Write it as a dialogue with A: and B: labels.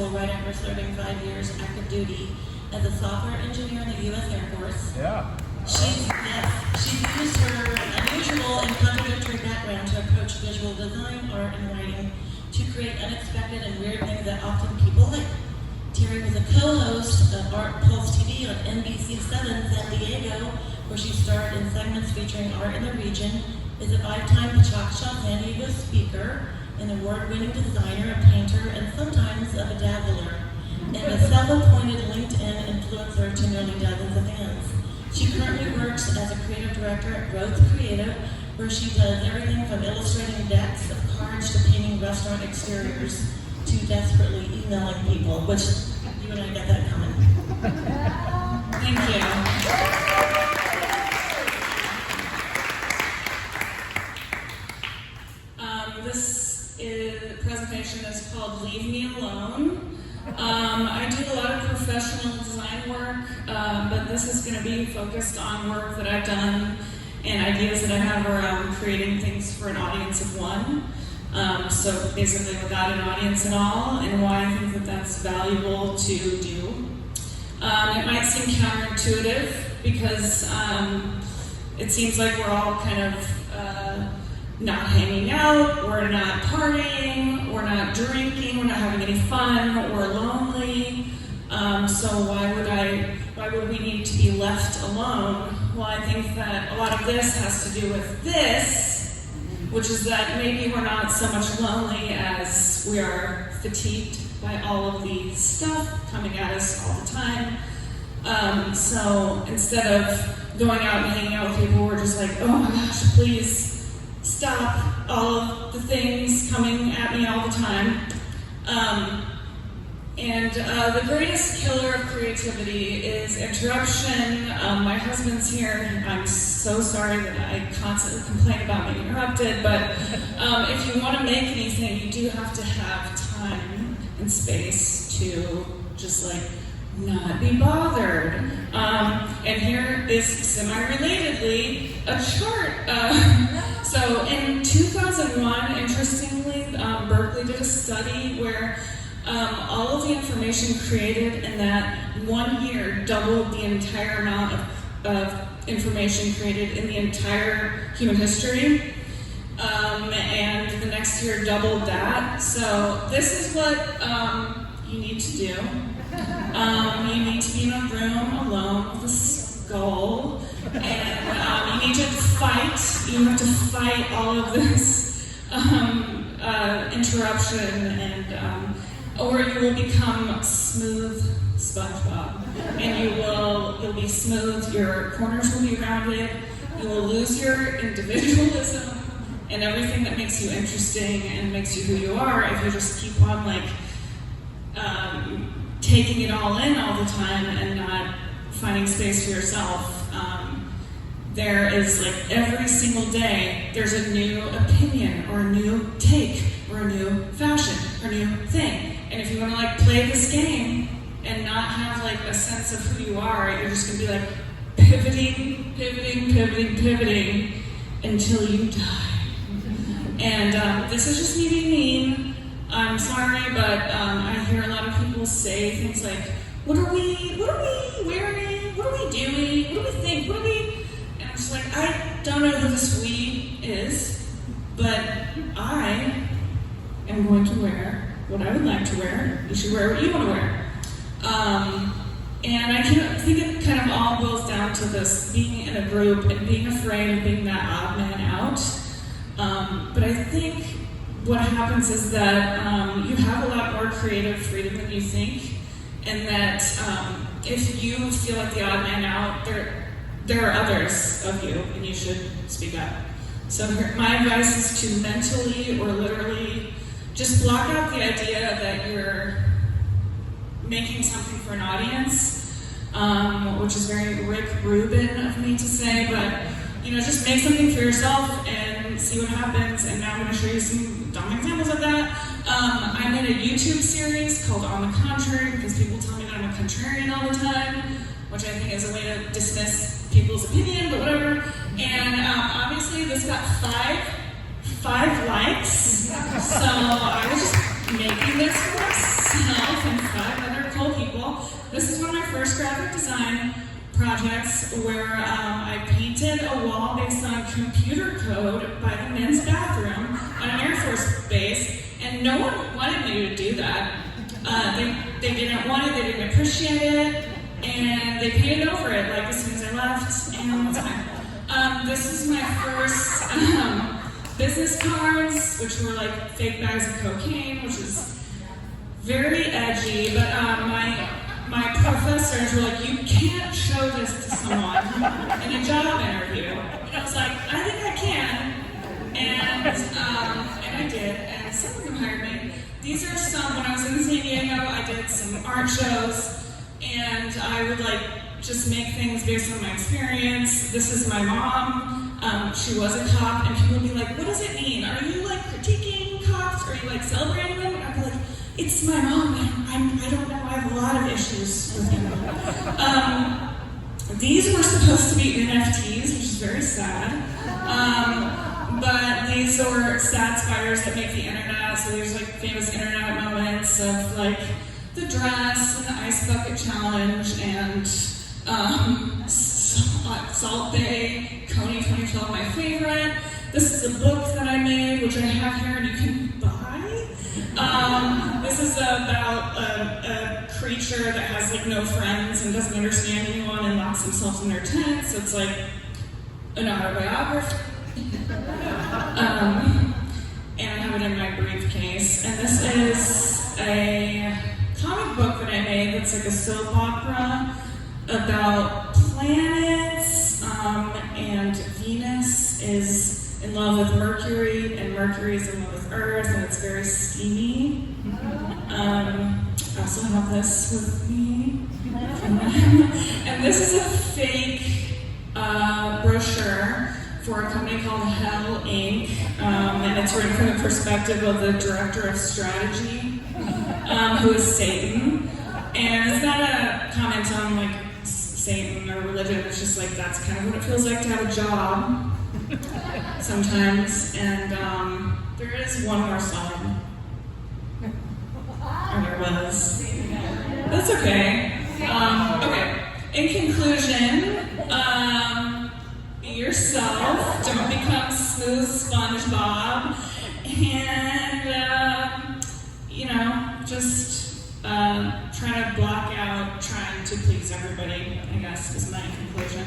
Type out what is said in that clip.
A: school right after serving 5 years active duty as a software engineer in the U.S. Air Force.
B: Yeah.
A: She's used her unusual and contradictory background to approach visual design, art, and writing to create unexpected and weird things that often people like. Terri was a co-host of Art Pulse TV on NBC7 San Diego, where she starred in segments featuring art in the region, is a 5-time PechaKucha San Diego speaker, an award-winning designer, a painter, and sometimes a bedazzler, and a self-appointed LinkedIn influencer to nearly dozens of fans. She currently works as a creative director at Growth Creative, where she does everything from illustrating decks of cards to painting restaurant exteriors to desperately emailing people, which you and I got that coming. Thank you. This presentation is called Leave Me Alone. I do a lot of professional design work, but this is going to be focused on work that I've done and ideas that I have around creating things for an audience of one. So basically without an audience at all, and why I think that that's valuable to do. It might seem counterintuitive because it seems like we're all kind of not hanging out, we're not partying, we're not drinking, we're not having any fun, we're lonely. So why would we need to be left alone? Well, I think that a lot of this has to do with this, which is that maybe we're not so much lonely as we are fatigued by all of the stuff coming at us all the time. So instead of going out and hanging out with people, we're just like, oh my gosh, please stop all of the things coming at me all the time. And the greatest killer of creativity is interruption. My husband's here. I'm so sorry that I constantly complain about being interrupted, but if you want to make anything, you do have to have time and space to just like not be bothered. And here is semi-relatedly a chart. So in 2001, interestingly, Berkeley did a study where all of the information created in that 1 year doubled the entire amount of information created in the entire human history. And the next year doubled that. So this is what you need to do. You need to be in a room alone with a skull, and you need to fight. You have to fight all of this interruption, and or you will become smooth SpongeBob, and you'll be smooth. Your corners will be rounded. You will lose your individualism and everything that makes you interesting and makes you who you are if you just keep on like taking it all in all the time and not finding space for yourself. There is like every single day there's a new opinion or a new take or a new fashion or a new thing. And if you want to like play this game and not have like a sense of who you are, you're just gonna be like pivoting until you die. And this is just me being mean. I'm sorry, but I hear a lot of people say things like, what are we wearing? What are we doing? What do we think? And I'm just like, I don't know who this we is, but I am going to wear what I would like to wear. You should wear what you want to wear. And I think it kind of all boils down to this being in a group and being afraid of being that odd man out. But I think what happens is that you have a lot more creative freedom than you think, and that if you feel like the odd man out, there are others of you, and you should speak up. So my advice is to mentally or literally just block out the idea that you're making something for an audience, which is very Rick Rubin of me to say, but just make something for yourself and see what happens. And now I'm going to show you some dumb examples of that. I'm in a YouTube series called On the Contrary, because people tell me that I'm a contrarian all the time, which I think is a way to dismiss people's opinion, but whatever. And obviously this got five likes, so I was just making this for myself. myself and 5 other cool people. This is one of my first graphic design projects where I painted a wall based on computer code by the men's bathroom on an Air Force base, and no one wanted me to do that. They didn't want it, they didn't appreciate it, and they painted over it like as soon as I left, and that's fine. This is my first business cards, which were like fake bags of cocaine, which is very edgy, but my professors were like, you can't show this to someone in a job interview. And I was like, I think I can. And I did, and some of them hired me. These are some, when I was in San Diego, I did some art shows, and I would like just make things based on my experience. This is my mom. She was a cop, and people would be like, what does it mean? Are you like critiquing cops? Are you like celebrating them? And I'd be like, it's my mom. I don't know. I have a lot of issues with him. These were supposed to be NFTs, which is very sad. But these are sad spiders that make the internet. So there's like famous internet moments of like the dress and the ice bucket challenge and Salt Bay, Coney 2012, my favorite. This is a book that I made, which I have here and you can buy. This is about a creature that has like no friends and doesn't understand anyone and locks themselves in their tent. So it's like an autobiography. And I have it in my briefcase. And this is a comic book that I made that's like a soap opera about planets, and Venus is in love with Mercury, and Mercury is in love with Earth, and it's very steamy. I also have this with me. And this is a fake brochure for a company called Hell Inc., and it's written from the perspective of the director of strategy, who is Satan. And it's not a comment on like Satan or religion, it's just like that's kind of what it feels like to have a job sometimes. And there is one more slide. Or there was. That's okay. Okay. In conclusion, be yourself. Don't become smooth SpongeBob. And, just try to block out trying to please everybody, I guess, is my conclusion.